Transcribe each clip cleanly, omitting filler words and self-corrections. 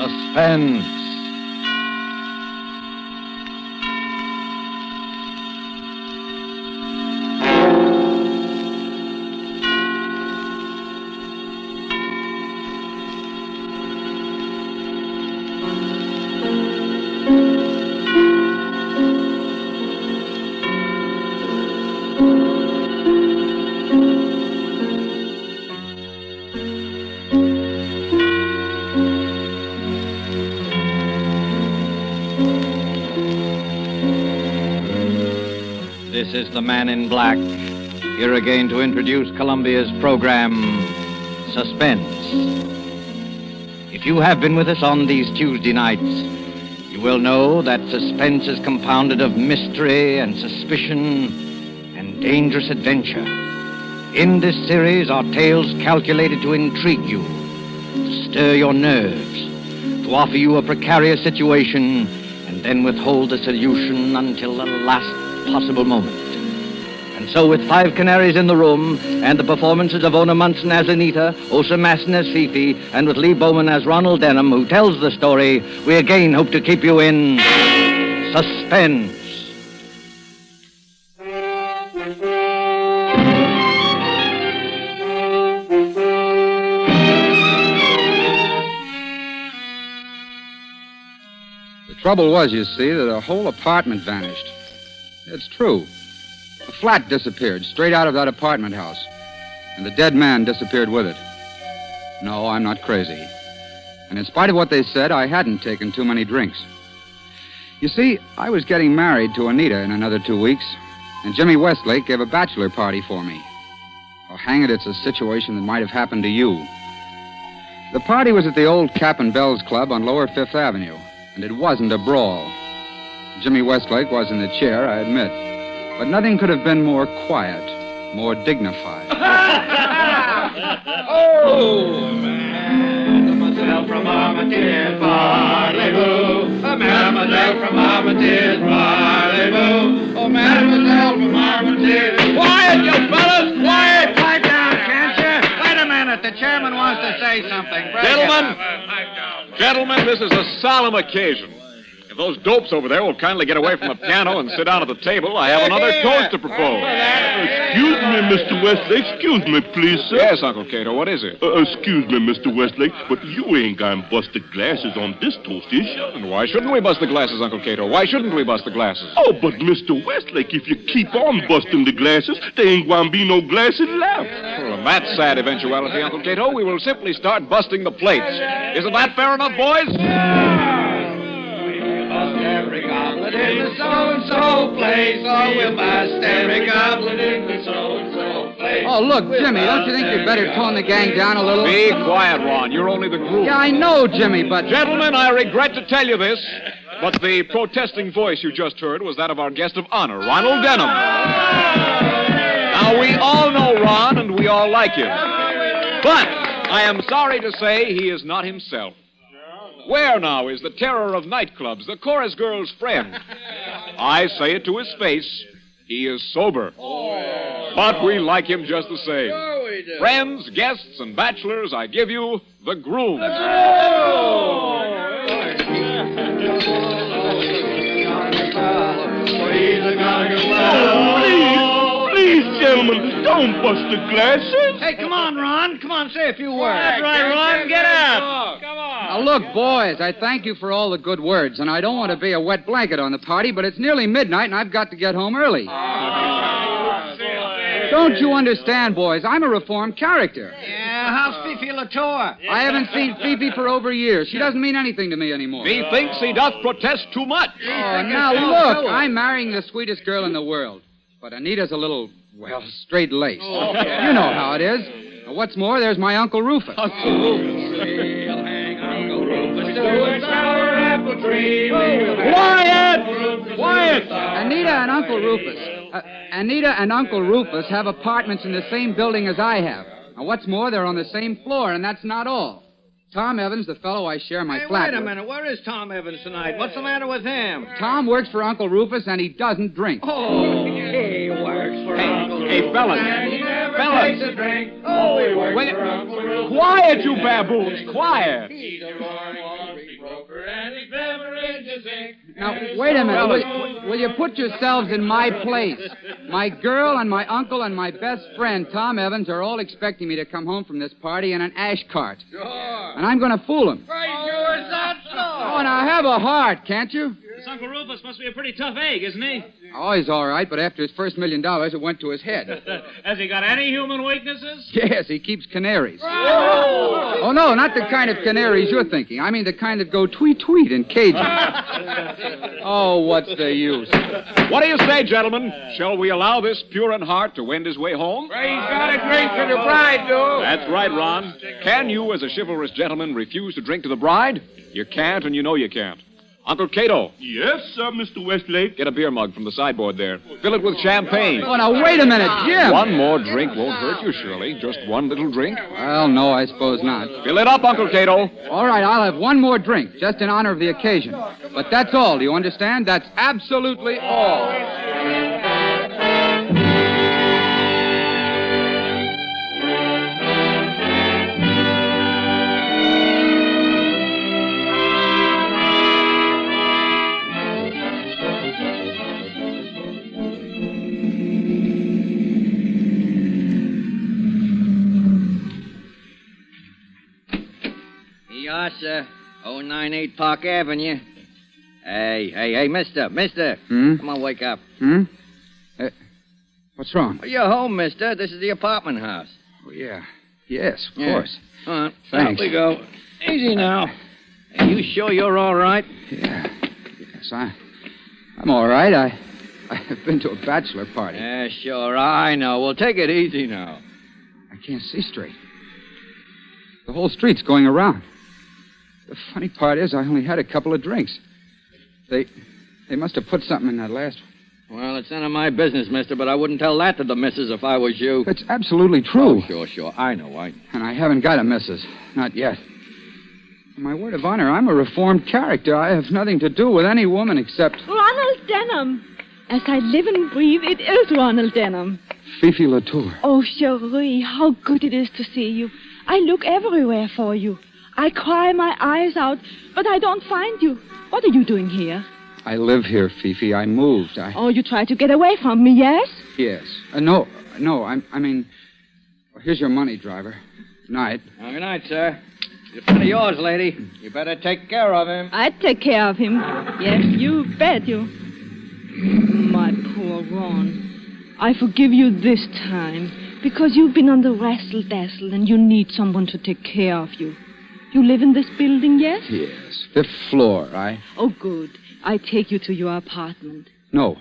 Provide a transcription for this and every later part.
Suspense. This is the Man in Black, here again to introduce Columbia's program, Suspense. If you have been with us on these Tuesday nights, you will know that suspense is compounded of mystery and suspicion and dangerous adventure. In this series are tales calculated to intrigue you, to stir your nerves, to offer you a precarious situation, and then withhold the solution until the last possible moment. And so with 5 Canaries in the room, and the performances of Ona Munson as Anita, Osa Masson as Fifi, and with Lee Bowman as Ronald Denham, who tells the story, we again hope to keep you in suspense. The trouble was, you see, that the whole apartment vanished. It's true. The flat disappeared straight out of that apartment house, and the dead man disappeared with it. No, I'm not crazy. And in spite of what they said, I hadn't taken too many drinks. You see, I was getting married to Anita in another 2 weeks, and Jimmy Westlake gave a bachelor party for me. Oh, hang it, it's a situation that might have happened to you. The party was at the old Cap and Bells Club on Lower Fifth Avenue, and it wasn't a brawl. Jimmy Westlake was in the chair, I admit. But nothing could have been more quiet, more dignified. Oh, mademoiselle from Armitage, parlez-vous. Mademoiselle from Armitage, parlez-vous. Oh, mademoiselle from Armitage. Quiet, you fellas, quiet. Pipe down, can't you? Wait a minute, the chairman wants to say something. Gentlemen, this is a solemn occasion. If those dopes over there will kindly get away from the piano and sit down at the table, I have another toast to propose. Excuse me, Mr. Westlake. Excuse me, please, sir. Yes, Uncle Cato, what is it? Excuse me, Mr. Westlake, but you ain't gonna bust the glasses on this toast, is you? And why shouldn't we bust the glasses, Uncle Cato? Why shouldn't we bust the glasses? Oh, but Mr. Westlake, if you keep on busting the glasses, there ain't gonna be no glasses left. Well, in that sad eventuality, Uncle Cato, we will simply start busting the plates. Isn't that fair enough, boys? Every goblet in the so-and-so place. Oh, we'll bust every goblet in the so-and-so place. Oh, look, Jimmy, don't you think you'd better tone the gang down a little? Be quiet, Ron. You're only the groom. Yeah, I know, Jimmy, but... Gentlemen, I regret to tell you this, but the protesting voice you just heard was that of our guest of honor, Ronald Denham. Now, we all know Ron, and we all like him. But I am sorry to say he is not himself. Where now is the terror of nightclubs, the chorus girl's friend? I say it to his face, he is sober. But we like him just the same. Friends, guests, and bachelors, I give you the groom. Please, gentlemen, don't bust the glasses. Hey, come on, Ron. Come on, say a few words. That's right, Ron. Get out. Come on. Now, look, boys, I thank you for all the good words, and I don't want to be a wet blanket on the party, but it's nearly midnight, and I've got to get home early. Don't you understand, boys? I'm a reformed character. Yeah, how's Fifi Latour? I haven't seen Fifi for over a year. She doesn't mean anything to me anymore. He thinks he doth protest too much. Oh, now look, I'm marrying the sweetest girl in the world. But Anita's a little, well, straight-laced. Oh, You know how it is. What's more, there's my Uncle Rufus. Uncle Rufus to a sour apple tree. Quiet! Quiet! Anita and Uncle Rufus have apartments in the same building as I have. Now, what's more, they're on the same floor, and that's not all. Tom Evans, the fellow I share my flat Wait a with. minute. Where is Tom Evans tonight? What's the matter with him? Tom works for Uncle Rufus, and he doesn't drink. Oh, he works for Uncle Rufus. Hey, fellas. And he never Fellas. takes a drink. Oh, he works Wait. for Uncle Rufus. Quiet, you baboons. Quiet. He's a roaring Now, wait a minute. Will you put yourselves in my place? My girl and my uncle and my best friend, Tom Evans, are all expecting me to come home from this party in an ash cart. Sure. And I'm going to fool them. Sure, is that so? Oh, now have a heart, can't you? This Uncle Rufus must be a pretty tough egg, isn't he? Oh, he's all right, but after his first $1 million, it went to his head. Has he got any human weaknesses? Yes, he keeps canaries. Oh, no, not the kind of canaries you're thinking. I mean the kind that go tweet-tweet in cages. Oh, what's the use? What do you say, gentlemen? Shall we allow this pure in heart to wend his way home? He's got a drink for the bride, though. That's right, Ron. Can you, as a chivalrous gentleman, refuse to drink to the bride? You can't, and you know you can't. Uncle Cato. Yes, sir, Mr. Westlake. Get a beer mug from the sideboard there. Fill it with champagne. Oh, now, wait a minute, Jim. One more drink won't hurt you, Shirley. Just one little drink. Well, no, I suppose not. Fill it up, Uncle Cato. All right, I'll have one more drink, just in honor of the occasion. But that's all, do you understand? That's absolutely all. Yes, sir. 098 Park Avenue. Hey, mister. Come on, wake up. What's wrong? Well, you're home, mister. This is the apartment house. Oh, yeah. Yes, of course. All right. Thanks. Out we go. Easy now. Are you sure you're all right? Yeah. Yes, I'm all right. I've been to a bachelor party. Yeah, sure. I know. Well, take it easy now. I can't see straight. The whole street's going around. The funny part is I only had a couple of drinks. They must have put something in that last one. Well, it's none of my business, mister, but I wouldn't tell that to the missus if I was you. It's absolutely true. Oh, sure. I know. And I haven't got a missus. Not yet. On my word of honor, I'm a reformed character. I have nothing to do with any woman except... Ronald Denham. As I live and breathe, it is Ronald Denham. Fifi Latour. Oh, Cherie, how good it is to see you. I look everywhere for you. I cry my eyes out, but I don't find you. What are you doing here? I live here, Fifi. I moved. Oh, you tried to get away from me, yes? Yes. No, I mean... Well, here's your money, driver. Good night. Oh, good night, sir. It's one of yours, lady. You better take care of him. I'd take care of him. Yes, you bet you. My poor Ron. I forgive you this time, because you've been on the wrestle-dazzle and you need someone to take care of you. You live in this building, yes? Yes, 5th floor. Oh, good. I take you to your apartment. No.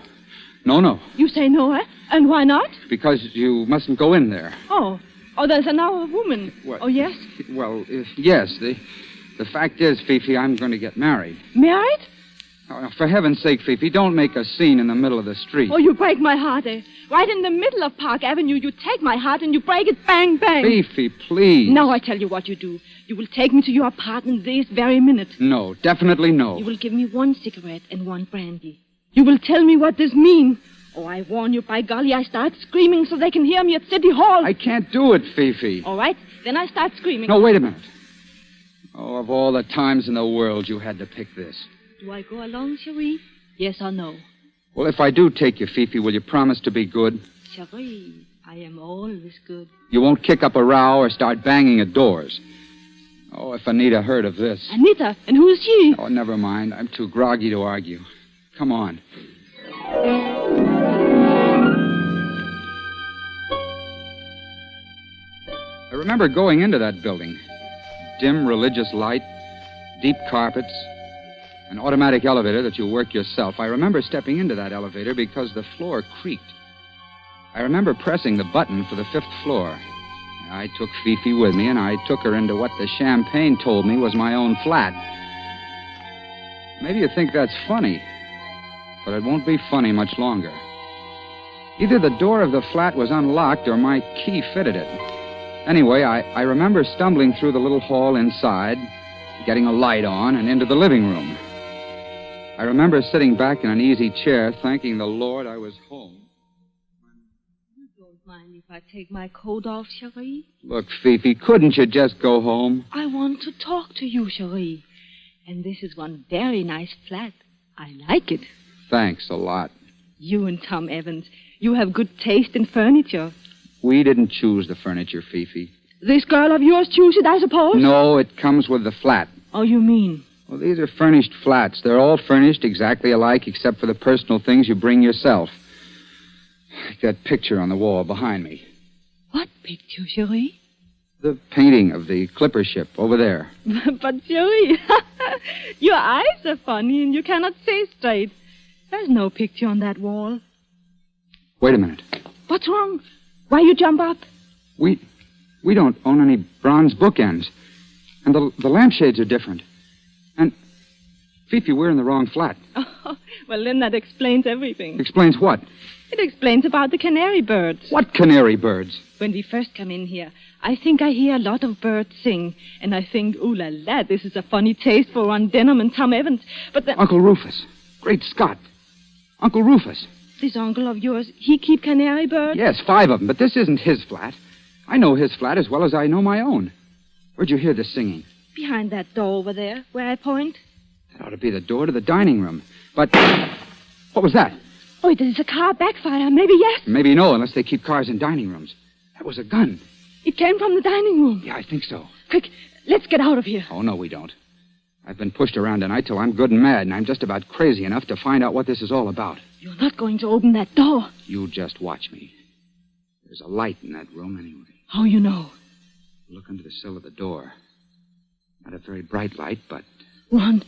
You say no, eh? And why not? Because you mustn't go in there. Oh, there's another woman. What? Oh, yes? Well, yes. The fact is, Fifi, I'm going to get married. Married? Oh, for heaven's sake, Fifi, don't make a scene in the middle of the street. Oh, you break my heart, eh? Right in the middle of Park Avenue, you take my heart and you break it bang, bang. Fifi, please. Now I tell you what you do. You will take me to your apartment this very minute. No, definitely no. You will give me 1 cigarette and 1 brandy. You will tell me what this means. Oh, I warn you, by golly, I start screaming so they can hear me at City Hall. I can't do it, Fifi. All right, then I start screaming. No, wait a minute. Oh, of all the times in the world, you had to pick this. Do I go along, Cherie? Yes or no? Well, if I do take you, Fifi, will you promise to be good? Cherie, I am always good. You won't kick up a row or start banging at doors. Oh, if Anita heard of this. Anita? And who is she? Oh, never mind. I'm too groggy to argue. Come on. I remember going into that building. Dim religious light, deep carpets, an automatic elevator that you work yourself. I remember stepping into that elevator because the floor creaked. I remember pressing the button for the 5th floor. I took Fifi with me, and I took her into what the champagne told me was my own flat. Maybe you think that's funny, but it won't be funny much longer. Either the door of the flat was unlocked or my key fitted it. Anyway, I remember stumbling through the little hall inside, getting a light on, and into the living room. I remember sitting back in an easy chair, thanking the Lord I was home. You don't mind if I take my coat off, Cherie? Look, Fifi, couldn't you just go home? I want to talk to you, Cherie. And this is one very nice flat. I like it. Thanks a lot. You and Tom Evans, you have good taste in furniture. We didn't choose the furniture, Fifi. This girl of yours chose it, I suppose? No, it comes with the flat. Oh, you mean? Well, these are furnished flats. They're all furnished exactly alike except for the personal things you bring yourself. Like that picture on the wall behind me. What picture, Cherie? The painting of the clipper ship over there. But, Cherie, your eyes are funny and you cannot see straight. There's no picture on that wall. Wait a minute. What's wrong? Why you jump up? We don't own any bronze bookends. And the lampshades are different. And, Fifi, we're in the wrong flat. Oh, well, then that explains everything. Explains what? It explains about the canary birds. What canary birds? When we first come in here, I think I hear a lot of birds sing. And I think, ooh la la, this is a funny taste for Ron Denham and Tom Evans. But then... Uncle Rufus. Great Scott. Uncle Rufus. This uncle of yours, he keep canary birds? Yes, 5 of them, but this isn't his flat. I know his flat as well as I know my own. Where'd you hear this singing? Behind that door over there, where I point. That ought to be the door to the dining room. But what was that? Oh, it is a car backfire. Maybe yes. Maybe no, unless they keep cars in dining rooms. That was a gun. It came from the dining room. Yeah, I think so. Quick, let's get out of here. Oh, no, we don't. I've been pushed around tonight till I'm good and mad, and I'm just about crazy enough to find out what this is all about. You're not going to open that door. You just watch me. There's a light in that room anyway. How you know? Look under the sill of the door. Not a very bright light, but... Ron,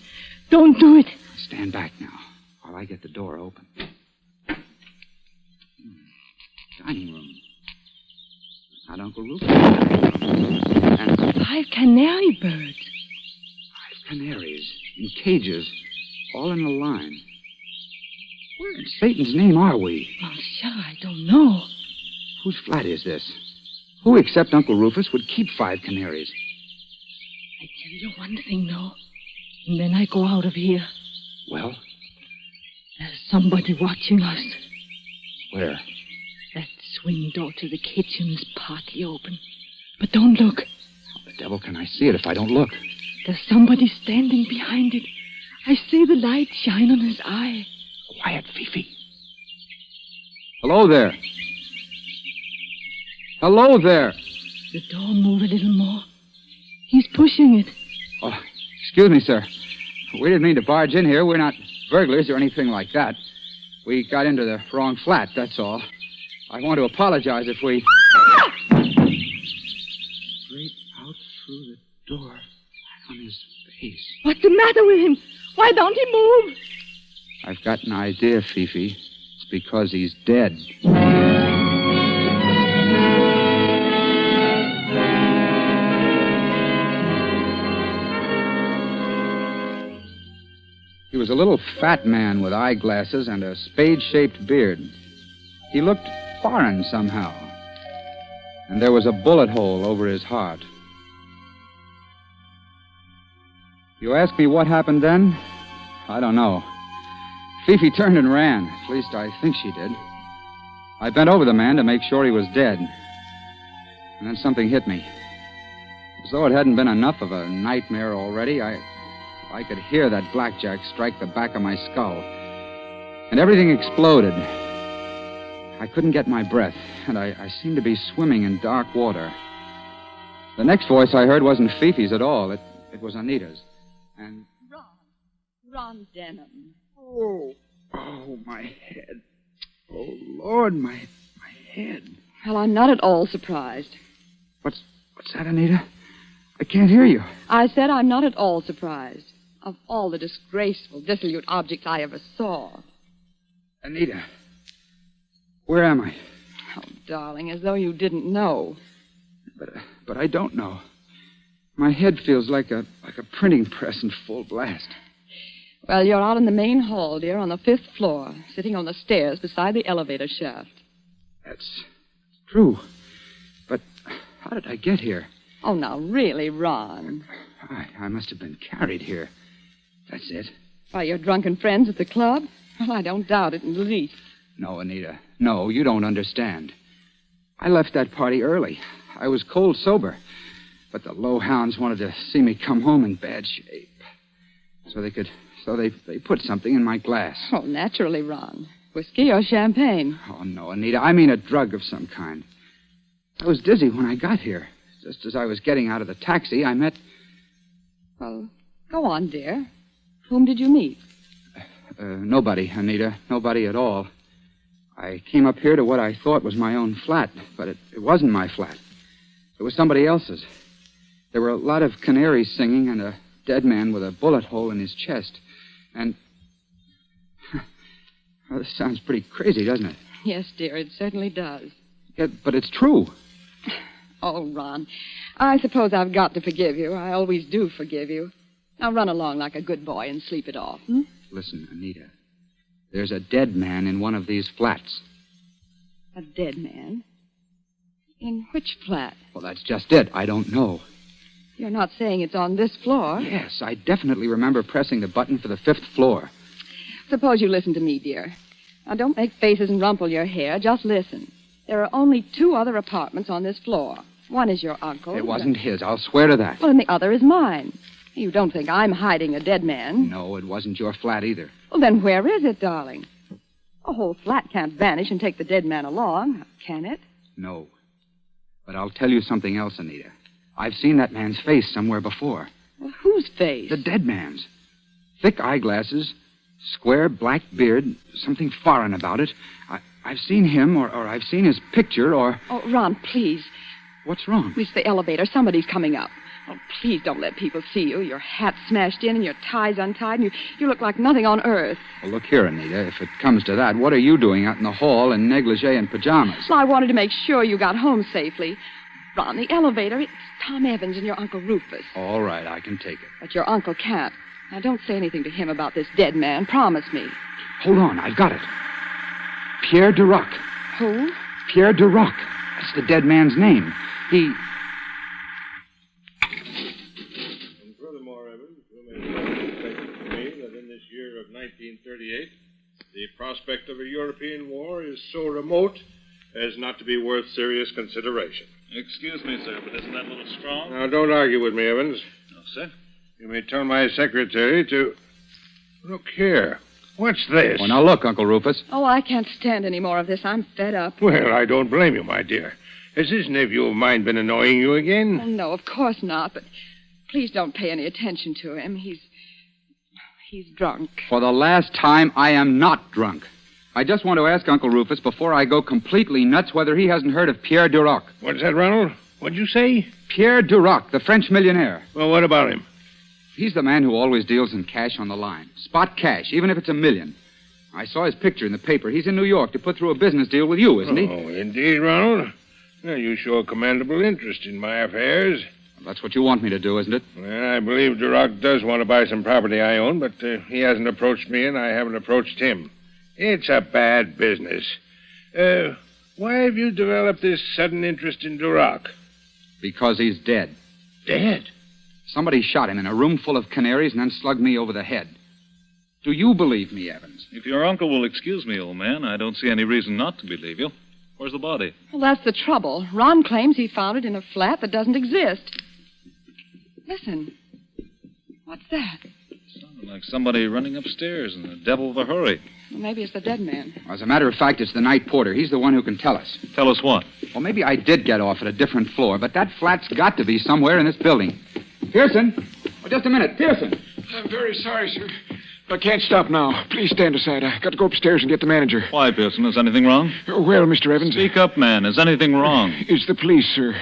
don't do it. Stand back now while I get the door open. Dining room. Not Uncle Rufus. And 5 canary birds. 5 canaries in cages, all in a line. Where in Satan's name are we? Monsieur, I don't know. Whose flat is this? Who except Uncle Rufus would keep 5 canaries? I tell you one thing, though. And then I go out of here. Well? There's somebody watching us. Where? That swing door to the kitchen is partly open. But don't look. How the devil can I see it if I don't look? There's somebody standing behind it. I see the light shine on his eye. Quiet, Fifi. Hello there. Hello there. The door move a little more. He's pushing it. Oh, excuse me, sir. We didn't mean to barge in here. We're not burglars or anything like that. We got into the wrong flat, that's all. I want to apologize if we... Straight out through the door, right on his face. What's the matter with him? Why don't he move? I've got an idea, Fifi. It's because he's dead. He was a little fat man with eyeglasses and a spade-shaped beard. He looked foreign somehow. And there was a bullet hole over his heart. You ask me what happened then? I don't know. Fifi turned and ran. At least I think she did. I bent over the man to make sure he was dead. And then something hit me. As though it hadn't been enough of a nightmare already, I could hear that blackjack strike the back of my skull. And everything exploded. I couldn't get my breath, and I seemed to be swimming in dark water. The next voice I heard wasn't Fifi's at all. It was Anita's. And... Ron Denham. Oh, my head. Oh, Lord, my head. Well, I'm not at all surprised. What's that, Anita? I can't hear you. I said I'm not at all surprised. Of all the disgraceful, dissolute objects I ever saw. Anita, where am I? Oh, darling, as though you didn't know. But I don't know. My head feels like a printing press in full blast. Well, you're out in the main hall, dear, on the 5th floor, sitting on the stairs beside the elevator shaft. That's true. But how did I get here? Oh, now, really, Ron. I must have been carried here. That's it. By your drunken friends at the club? Well, I don't doubt it in the least. No, Anita. No, you don't understand. I left that party early. I was cold sober. But the low hounds wanted to see me come home in bad shape. So they could So they put something in my glass. Oh, naturally, Ron. Whiskey or champagne? Oh, no, Anita. I mean a drug of some kind. I was dizzy when I got here. Just as I was getting out of the taxi, I met... Well, go on, dear. Whom did you meet? Nobody, Anita. Nobody at all. I came up here to what I thought was my own flat, but it wasn't my flat. It was somebody else's. There were a lot of canaries singing and a dead man with a bullet hole in his chest. And... Well, this sounds pretty crazy, doesn't it? Yes, dear, it certainly does. Yeah, but it's true. Oh, Ron, I suppose I've got to forgive you. I always do forgive you. Now run along like a good boy and sleep it off, hmm? Listen, Anita. There's a dead man in one of these flats. A dead man? In which flat? Well, that's just it. I don't know. You're not saying it's on this floor? Yes, I definitely remember pressing the button for the 5th floor. Suppose you listen to me, dear. Now, don't make faces and rumple your hair. Just listen. There are only 2 other apartments on this floor. One is your uncle's. It wasn't his. I'll swear to that. Well, and the other is mine. You don't think I'm hiding a dead man? No, it wasn't your flat either. Well, then where is it, darling? A whole flat can't vanish and take the dead man along, can it? No. But I'll tell you something else, Anita. I've seen that man's face somewhere before. Well, whose face? The dead man's. Thick eyeglasses, square black beard, something foreign about it. I've seen him, or I've seen his picture, or... Oh, Ron, please. What's wrong? It's the elevator. Somebody's coming up. Oh, please don't let people see you. Your hat's smashed in and your tie's untied, and you look like nothing on earth. Well, look here, Anita. If it comes to that, what are you doing out in the hall in negligee and pajamas? Well, I wanted to make sure you got home safely. Ron, the elevator, it's Tom Evans and your Uncle Rufus. All right, I can take it. But your uncle can't. Now, don't say anything to him about this dead man. Promise me. Hold on, I've got it. Pierre Duroc. Who? Pierre Duroc. That's the dead man's name. He... And furthermore, Evans, you may expect from me that in this year of 1938, the prospect of a European war is so remote as not to be worth serious consideration. Excuse me, sir, but isn't that a little strong? Now, don't argue with me, Evans. No, sir. You may tell my secretary to... Look here. What's this? Well, now look, Uncle Rufus. Oh, I can't stand any more of this. I'm fed up. Well, I don't blame you, my dear. Has this nephew of mine been annoying you again? Oh, no, of course not, but please don't pay any attention to him. He's drunk. For the last time, I am not drunk. I just want to ask Uncle Rufus, before I go completely nuts, whether he hasn't heard of Pierre Duroc. What's that, Ronald? What'd you say? Pierre Duroc, the French millionaire. Well, what about him? He's the man who always deals in cash on the line. Spot cash, even if it's $1 million. I saw his picture in the paper. He's in New York to put through a business deal with you, isn't he? Oh, indeed, Ronald. Well, you show a commendable interest in my affairs. Well, that's what you want me to do, isn't it? Well, I believe Duroc does want to buy some property I own, but he hasn't approached me, and I haven't approached him. It's a bad business. Why have you developed this sudden interest in Duroc? Because he's dead. Dead? Somebody shot him in a room full of canaries and then slugged me over the head. Do you believe me, Evans? If your uncle will excuse me, old man, I don't see any reason not to believe you. Where's the body? Well, that's the trouble. Ron claims he found it in a flat that doesn't exist. Listen. What's that? Sounded like somebody running upstairs in the devil of a hurry. Well, maybe it's the dead man. As a matter of fact, it's the night porter. He's the one who can tell us. Tell us what? Well, maybe I did get off at a different floor, but that flat's got to be somewhere in this building. Pearson! Oh, just a minute. Pearson! I'm very sorry, sir. I can't stop now. Please stand aside. I got to go upstairs and get the manager. Why, Pearson? Is anything wrong? Well, Mr. Evans. Speak up, man. Is anything wrong? It's the police, sir.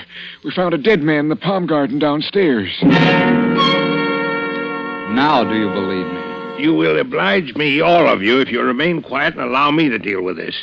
We found a dead man in the palm garden downstairs. Now do you believe me? You will oblige me, all of you, if you remain quiet and allow me to deal with this.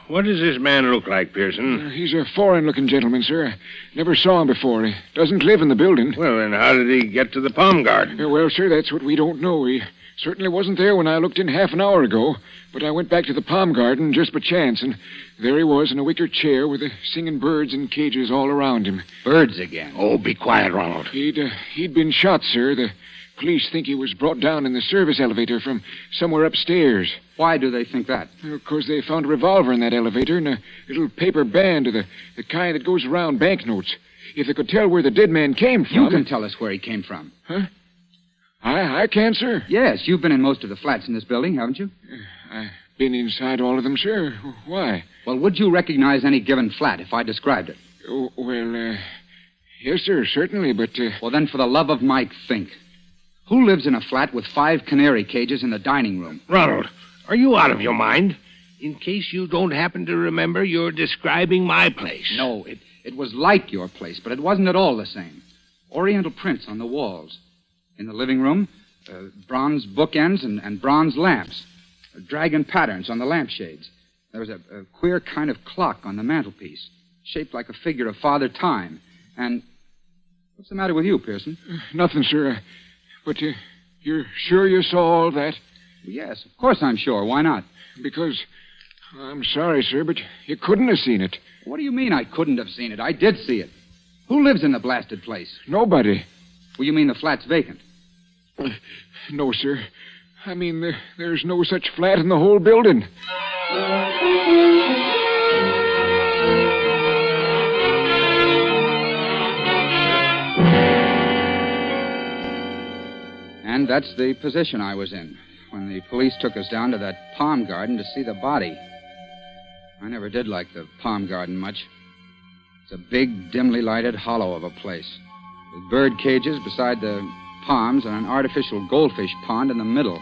What does this man look like, Pearson? He's a foreign-looking gentleman, sir. Never saw him before. He doesn't live in the building. Well, then how did he get to the palm garden? Well, sir, that's what we don't know. He certainly wasn't there when I looked in half an hour ago. But I went back to the palm garden just by chance, and there he was in a wicker chair with the singing birds in cages all around him. Birds again? Oh, be quiet, Ronald. He'd been shot, sir. The police think he was brought down in the service elevator from somewhere upstairs. Why do they think that? Because they found a revolver in that elevator and a little paper band of the kind that goes around banknotes. If they could tell where the dead man came from... You can tell us where he came from. Huh? I can, sir. Yes, you've been in most of the flats in this building, haven't you? I've been inside all of them, sir. Why? Well, would you recognize any given flat if I described it? Yes, sir, certainly, but... Well, then, for the love of Mike, think. Who lives in a flat with 5 canary cages in the dining room? Ronald, are you out of your mind? In case you don't happen to remember, you're describing my place. No, it was like your place, but it wasn't at all the same. Oriental prints on the walls. In the living room, bronze bookends and bronze lamps. Dragon patterns on the lampshades. There was a queer kind of clock on the mantelpiece, shaped like a figure of Father Time. And what's the matter with you, Pearson? Nothing, sir. But you're sure you saw all that? Yes, of course I'm sure. Why not? Because, I'm sorry, sir, but you couldn't have seen it. What do you mean I couldn't have seen it? I did see it. Who lives in the blasted place? Nobody. Well, you mean the flat's vacant? No, sir. I mean, there's no such flat in the whole building. And that's the position I was in when the police took us down to that palm garden to see the body. I never did like the palm garden much. It's a big, dimly lighted hollow of a place, with bird cages beside the palms and an artificial goldfish pond in the middle.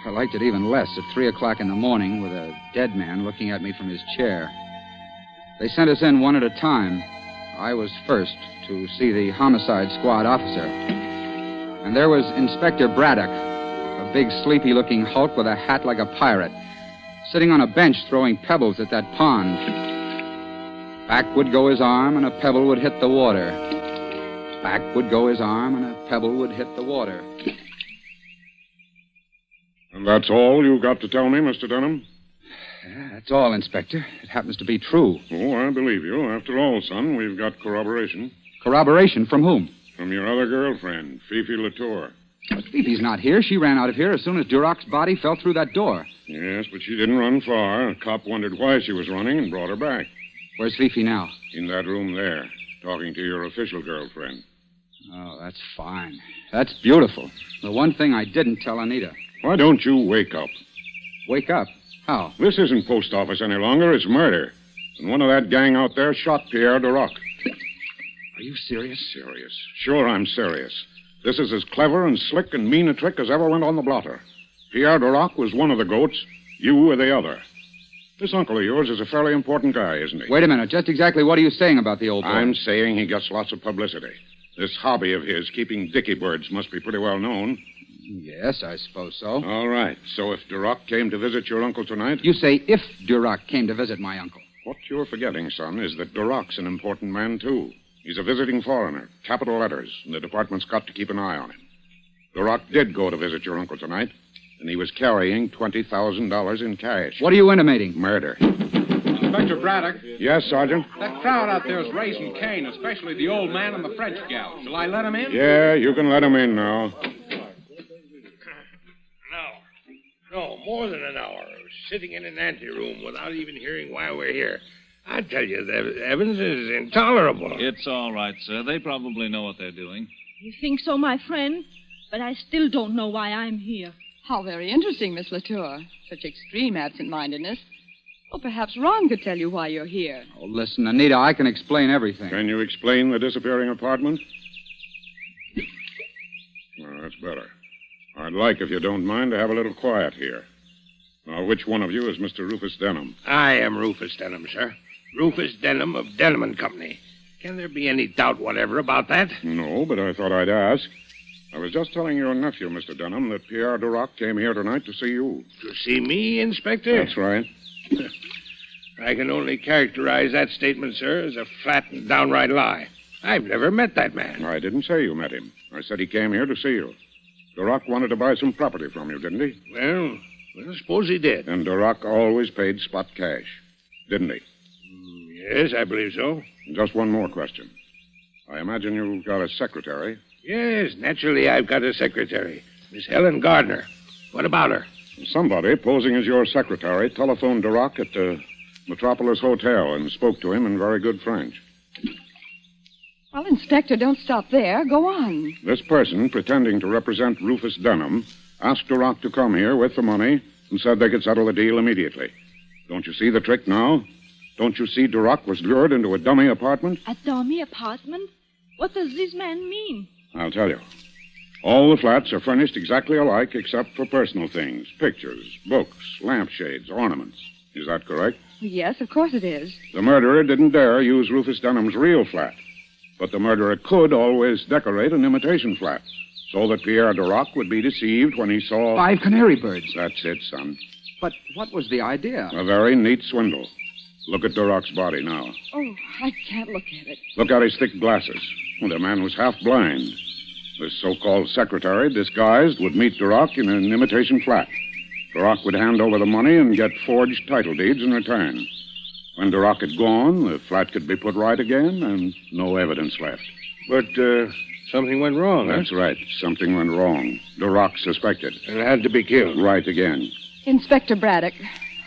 I liked it even less at 3 o'clock in the morning with a dead man looking at me from his chair. They sent us in one at a time. I was first to see the homicide squad officer. And there was Inspector Braddock, a big, sleepy-looking hulk with a hat like a pirate, sitting on a bench throwing pebbles at that pond. Back would go his arm, and a pebble would hit the water. Back would go his arm, and a pebble would hit the water. And that's all you've got to tell me, Mr. Dunham? Yeah, that's all, Inspector. It happens to be true. Oh, I believe you. After all, son, we've got corroboration. Corroboration from whom? From your other girlfriend, Fifi Latour. But Fifi's not here. She ran out of here as soon as Duroc's body fell through that door. Yes, but she didn't run far. A cop wondered why she was running and brought her back. Where's Fifi now? In that room there, talking to your official girlfriend. Oh, that's fine. That's beautiful. The one thing I didn't tell Anita. Why don't you wake up? Wake up? How? This isn't post office any longer. It's murder. And one of that gang out there shot Pierre Duroc. Are you serious? Serious. Sure, I'm serious. This is as clever and slick and mean a trick as ever went on the blotter. Pierre Duroc was one of the goats. You were the other. This uncle of yours is a fairly important guy, isn't he? Wait a minute. Just exactly what are you saying about the old boy? I'm saying he gets lots of publicity. This hobby of his, keeping dicky birds, must be pretty well known. Yes, I suppose so. All right. So if Duroc came to visit your uncle tonight... You say if Duroc came to visit my uncle. What you're forgetting, son, is that Duroc's an important man, too. He's a visiting foreigner, capital letters, and the department's got to keep an eye on him. Duroc did go to visit your uncle tonight, and he was carrying $20,000 in cash. What are you intimating? Murder. Inspector Braddock. Yes, Sergeant? That crowd out there is raising Cain, especially the old man and the French gal. Shall I let him in? Yeah, you can let him in now. No, more than an hour. Sitting in an anteroom without even hearing why we're here. I tell you, Evans is intolerable. It's all right, sir. They probably know what they're doing. You think so, my friend? But I still don't know why I'm here. How very interesting, Miss Latour. Such extreme absent-mindedness. Well, perhaps Ron could tell you why you're here. Oh, listen, Anita, I can explain everything. Can you explain the disappearing apartment? Well, that's better. I'd like, if you don't mind, to have a little quiet here. Now, which one of you is Mr. Rufus Denham? I am Rufus Denham, sir. Rufus Denham of Denham and Company. Can there be any doubt whatever about that? No, but I thought I'd ask. I was just telling your nephew, Mr. Denham, that Pierre Duroc came here tonight to see you. To see me, Inspector? That's right. I can only characterize that statement, sir, as a flat and downright lie. I've never met that man. I didn't say you met him. I said he came here to see you. Duroc wanted to buy some property from you, didn't he? Well, I suppose he did. And Duroc always paid spot cash, didn't he? Yes, I believe so. Just one more question. I imagine you've got a secretary. Yes, naturally I've got a secretary. Miss Helen Gardner. What about her? Somebody, posing as your secretary, telephoned Duroc at the Metropolis Hotel and spoke to him in very good French. Well, Inspector, don't stop there. Go on. This person, pretending to represent Rufus Denham, asked Duroc to come here with the money and said they could settle the deal immediately. Don't you see the trick now? Don't you see Duroc was lured into a dummy apartment? A dummy apartment? What does this man mean? I'll tell you. All the flats are furnished exactly alike except for personal things. Pictures, books, lampshades, ornaments. Is that correct? Yes, of course it is. The murderer didn't dare use Rufus Denham's real flat. But the murderer could always decorate an imitation flat so that Pierre Duroc would be deceived when he saw... 5 canary birds. That's it, son. But what was the idea? A very neat swindle. Look at Duroc's body now. Oh, I can't look at it. Look at his thick glasses. Well, the man was half blind. This so-called secretary, disguised, would meet Duroc in an imitation flat. Duroc would hand over the money and get forged title deeds in return. When Duroc had gone, the flat could be put right again and no evidence left. But, something went wrong, That's right. Something went wrong. Duroc suspected. And had to be killed. Right again. Inspector Braddock,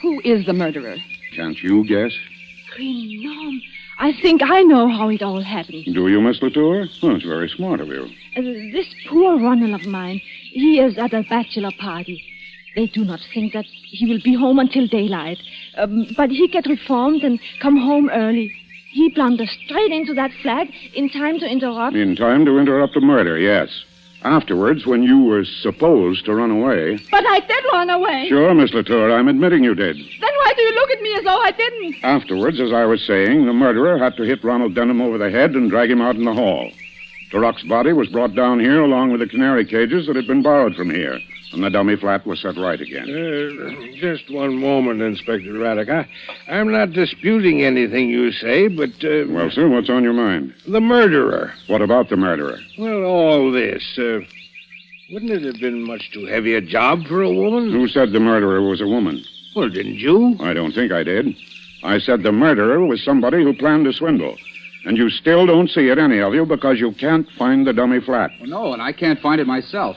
who is the murderer? Can't you guess? Green Gnome. I think I know how it all happened. Do you, Miss Latour? Oh, it's very smart of you. This poor Ronald of mine, he is at a bachelor party. They do not think that he will be home until daylight. But he get reformed and come home early. He blunders straight into that flat in time to interrupt. In time to interrupt a murder, yes. Afterwards, when you were supposed to run away... But I did run away. Sure, Miss Latour, I'm admitting you did. Then why do you look at me as though I didn't? Afterwards, as I was saying, the murderer had to hit Ronald Denham over the head and drag him out in the hall. Duroc's body was brought down here along with the canary cages that had been borrowed from here, and the dummy flat was set right again. Just one moment, Inspector Braddock. I'm not disputing anything you say, but... Well, sir, what's on your mind? The murderer. What about the murderer? Well, all this. Wouldn't it have been much too heavy a job for a woman? Who said the murderer was a woman? Well, didn't you? I don't think I did. I said the murderer was somebody who planned a swindle. And you still don't see it, any of you, because you can't find the dummy flat. Well, no, and I can't find it myself.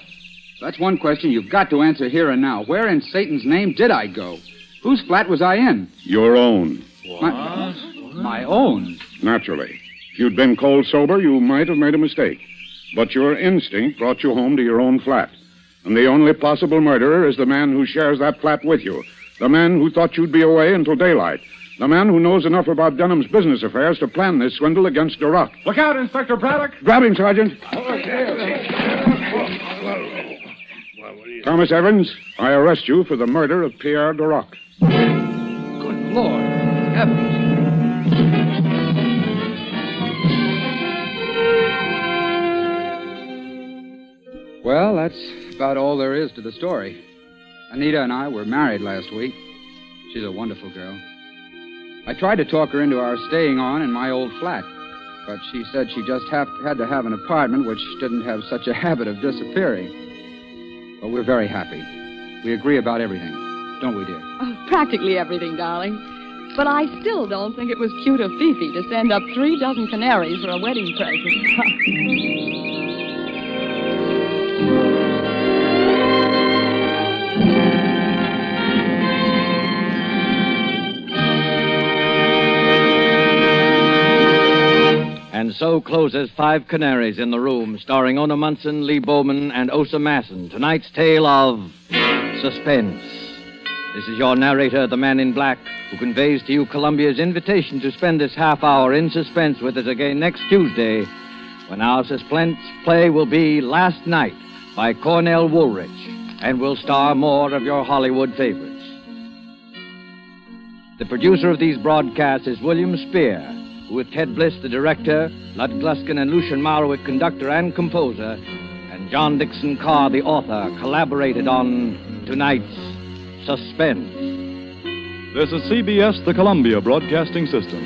That's one question you've got to answer here and now. Where in Satan's name did I go? Whose flat was I in? Your own. My own? Naturally. If you'd been cold sober, you might have made a mistake. But your instinct brought you home to your own flat. And the only possible murderer is the man who shares that flat with you. The man who thought you'd be away until daylight. The man who knows enough about Denham's business affairs to plan this swindle against Duroc. Look out, Inspector Braddock. Grab him, Sergeant. Thomas Evans, I arrest you for the murder of Pierre Duroc. Good Lord. Heavens. Well, that's about all there is to the story. Anita and I were married last week. She's a wonderful girl. I tried to talk her into our staying on in my old flat, but she said she just had to have an apartment which didn't have such a habit of disappearing. But we're very happy. We agree about everything, don't we, dear? Oh, practically everything, darling. But I still don't think it was cute of Fifi to send up 3 dozen canaries for a wedding present. And so closes 5 Canaries in the Room, starring Ona Munson, Lee Bowman, and Osa Masson. Tonight's tale of Suspense. This is your narrator, the Man in Black, who conveys to you Columbia's invitation to spend this half hour in suspense with us again next Tuesday, when our suspense play will be Last Night by Cornell Woolrich, and will star more of your Hollywood favorites. The producer of these broadcasts is William Spear, who, with Ted Bliss, the director, Lud Gluskin and Lucian Marwick, conductor and composer, and John Dixon Carr, the author, collaborated on tonight's Suspense. This is CBS, the Columbia Broadcasting System.